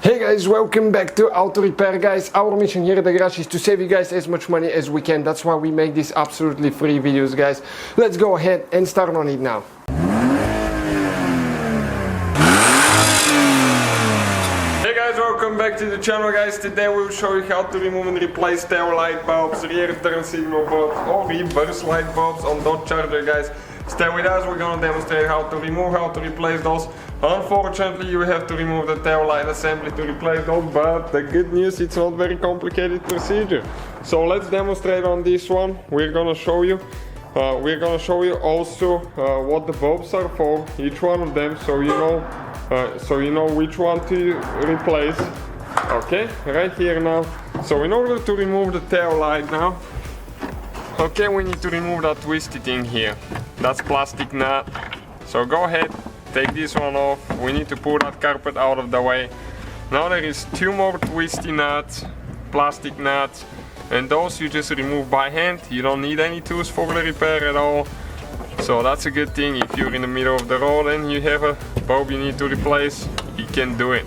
Hey guys, welcome back to Auto Repair guys. Our mission here at the garage is to save you guys as much money as we can. That's why we make these absolutely free videos guys. Let's go ahead and start on it now. Hey guys, welcome back to the channel guys. Today we'll show you how to remove and replace tail light bulbs, rear turn signal bulbs or reverse light bulbs on Dodge Charger guys. Stay with us, we're gonna demonstrate how to remove, how to replace those. Unfortunately, you have to remove the tail light assembly to replace those, but the good news, it's not very complicated procedure. So let's demonstrate on this one. We're gonna show you also what the bulbs are for, each one of them, so you know which one to replace. Okay, right here now. So in order to remove the tail light now, okay, we need to remove that twisty thing here. That's plastic nut. So go ahead, take this one off. We need to pull that carpet out of the way. Now there is two more twisty nuts, plastic nuts, and those you just remove by hand. You don't need any tools for the repair at all. So that's a good thing. If you're in the middle of the road and you have a bulb you need to replace, you can do it.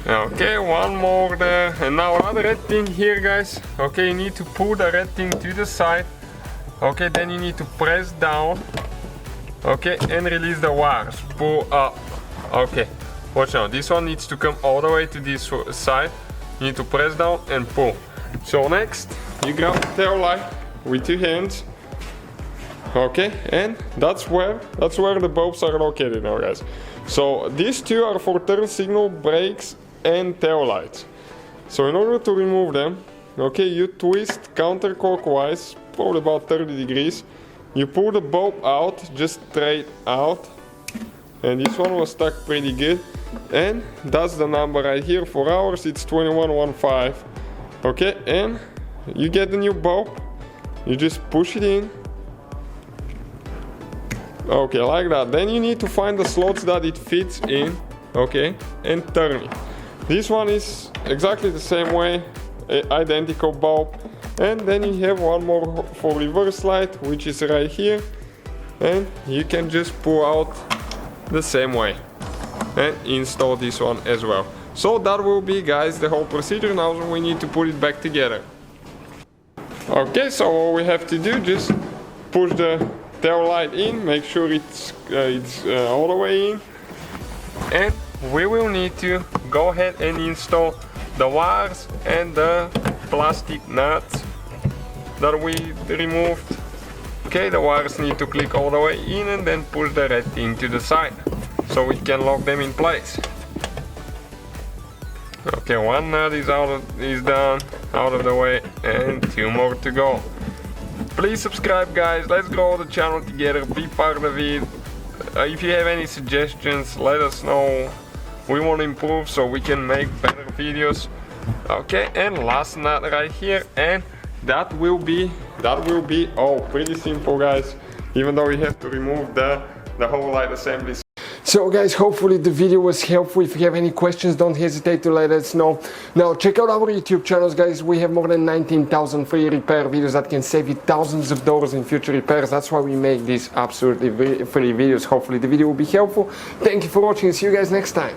Okay, one more there, and now another red thing here guys. Okay, you need to pull the red thing to the side. Okay, then you need to press down, okay, and release the wires. Pull up. Okay, watch out, this one needs to come all the way to this side. You need to press down and pull. So next, you grab the tail light with your hands. Okay, and that's where the bulbs are located now guys. So these two are for turn signal, brakes and tail lights. So in order to remove them, okay, you twist counterclockwise, probably about 30 degrees. You pull the bulb out, just straight out, and this one was stuck pretty good. And that's the number right here. For ours it's 2115. Okay, and you get the new bulb, you just push it in. Okay, like that. Then you need to find the slots that it fits in, okay, and turn it. This one is exactly the same way, identical bulb. And then you have one more for reverse light, which is right here. And you can just pull out the same way and install this one as well. So that will be guys the whole procedure. Now we need to put it back together. Okay, so all we have to do, just push the tail light in, make sure it's all the way in, and we will need to go ahead and install the wires and the plastic nuts that we removed. Okay, the wires need to click all the way in and then push the red thing to the side so we can lock them in place. Okay, one nut is done, out of the way, and two more to go. Please subscribe guys, let's grow the channel together, be part of it. If you have any suggestions, let us know. We want to improve so we can make better videos. Okay, and last nut right here, and that will be all pretty simple guys, even though we have to remove the whole light assembly. So guys, hopefully the video was helpful. If you have any questions, don't hesitate to let us know. Now check out our YouTube channels guys. We have more than 19,000 free repair videos that can save you thousands of dollars in future repairs. That's why we make these absolutely free videos. Hopefully the video will be helpful. Thank you for watching. See you guys next time.